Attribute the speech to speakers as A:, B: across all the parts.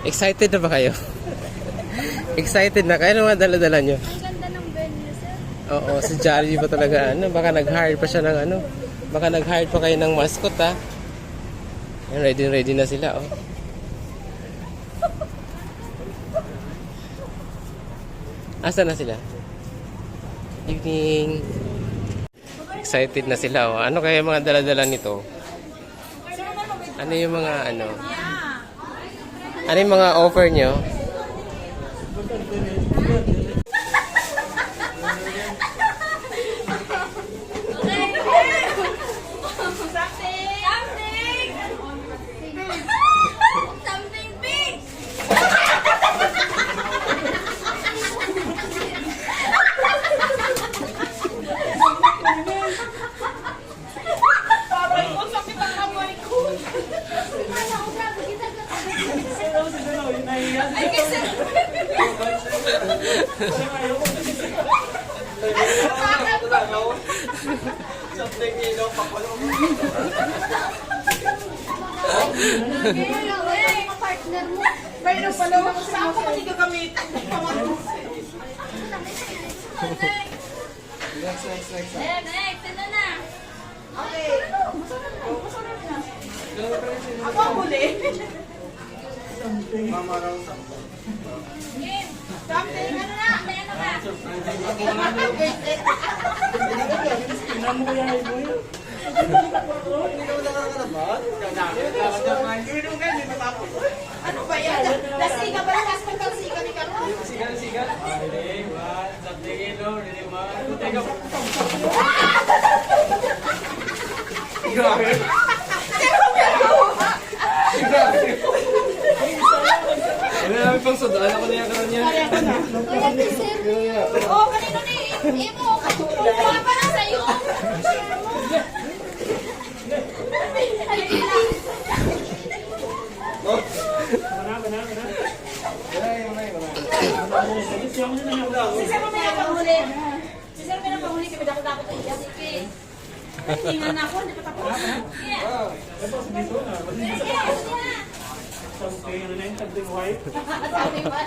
A: Excited na ba kayo? Excited na kayo? Ano mga dala-dala nyo?
B: Ang ganda ng venue, sir.
A: Oo, si Jollibee pa talaga. Baka nag-hire pa siya ng Baka nag-hire pa kayo ng mascot, ha? Ayan, ready na sila, oh. Asa na sila? Evening. Excited na sila, oh. Ano kaya mga dala-dala nito? Ano yung mga Ano yung mga offer nyo?
B: Something big! Partner mo.
C: Mayroon pala ako sa ako hindi gagamitin.
B: Next, ito na.
C: Okay. Ako ang huli. Something, ano na? Ano ba yan? Lasiga ba? Lasiga ka ni Carlos?
D: Sigal. Ready, one, something in, ready, one, take off. Grabe. Ano namin pang sudaan ako na yung karoon niya.
B: Kuya, sir. Oh, kanino ni? Imo, kuha pa lang sa'yo.
C: Sisir mo may napahuli. Sisir mo may napahuli. Kaya dapat iya. Sige. Tingnan na ako. Hindi pa tapos.
D: Something, ano na yung something white?
B: Sabi ba?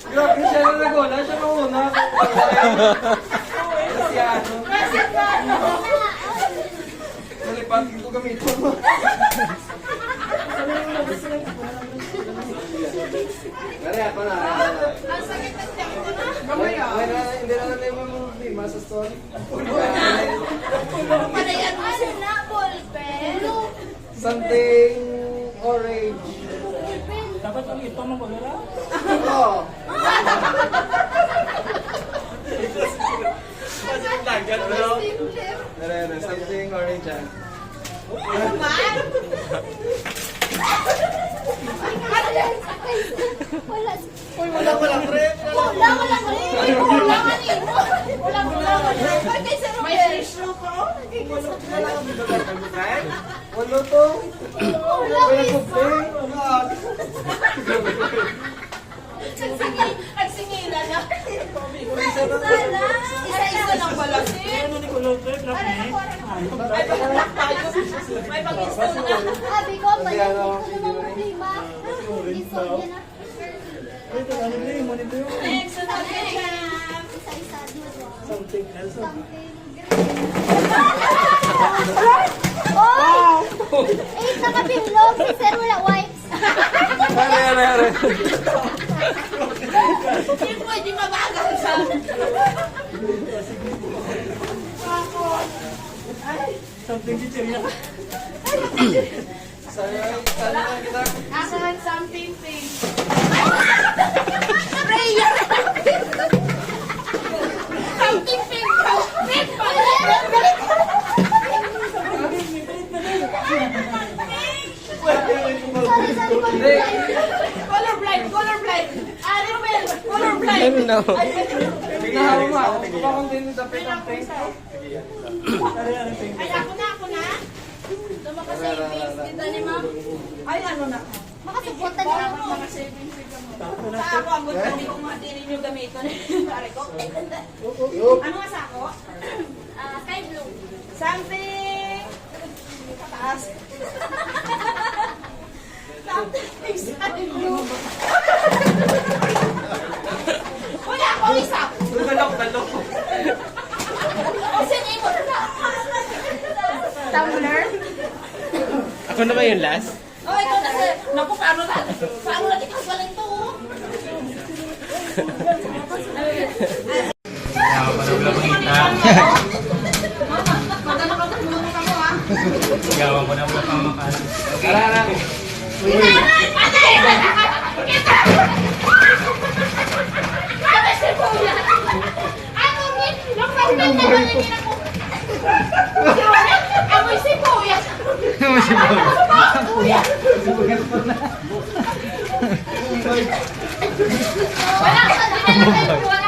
D: Grabe siya na nagwala, siya mauna. Kasi ano, nalipatin ko gamitin mo. Kaya ako na.
C: Ang sakit na siya ko na. Mamaya.
D: Hindi na natin problema sa story.
B: Palayan mo na, ballpen.
D: Something orange.
E: Dapat ang ito mo pagkara?
D: Oo. Something orange ah.
B: Wala.
D: Uy, wala rin.
B: Wala rin. Wala.
C: May tissue ko.
D: Wala to.
B: Wala.
D: Wala complain.
C: Nagsingila na.
B: Isa-isa lang pala.
E: Ano ni Kulot? Black ni?
C: May pag-install na.
B: Sabi ko, pala dito naman problema. Iso niya na.
E: Ito, ano na yung monitor yun?
C: Next, ano na siya?
B: Isa-isa dito.
E: Something else.
B: Something green. Oh! 8 na kapinlog. Si Sir wala wipes.
D: Are.
C: Hindi pwede mabagal sa...
E: Something chichirya.
D: Sana kita.
C: Asan something thing?
B: Prayer!
C: Something pink. Pink pa. Colorblind. Ruben, colorblind.
A: I don't know.
D: Nahawa mo. Bakong din dapat ang thing.
C: Ay, ako na. Lumakas sa yung face. Kita ni ma'am. Ay, ano na.
B: Makasuportan na lang ako.
C: Sa ako, ang good hindi ko matinin yung gamiton. Pare ko. Ano nga sa ako?
B: Sky blue.
C: Something. Pataas. Something sky blue. Wala ako isa.
D: Galok.
B: Kasi name mo na.
C: Tumbler.
A: Ako na ba yung last?
C: Oh, ikaw na sir. Naku, paano na ikaw pala ito?
D: Gawa ko na mga pamakalan.
B: Ano si Kuya? Ano ni? Nakakamit na ba yung ginagawa? Amoy si Kuya. Wala ka, di na lang kayo. Wala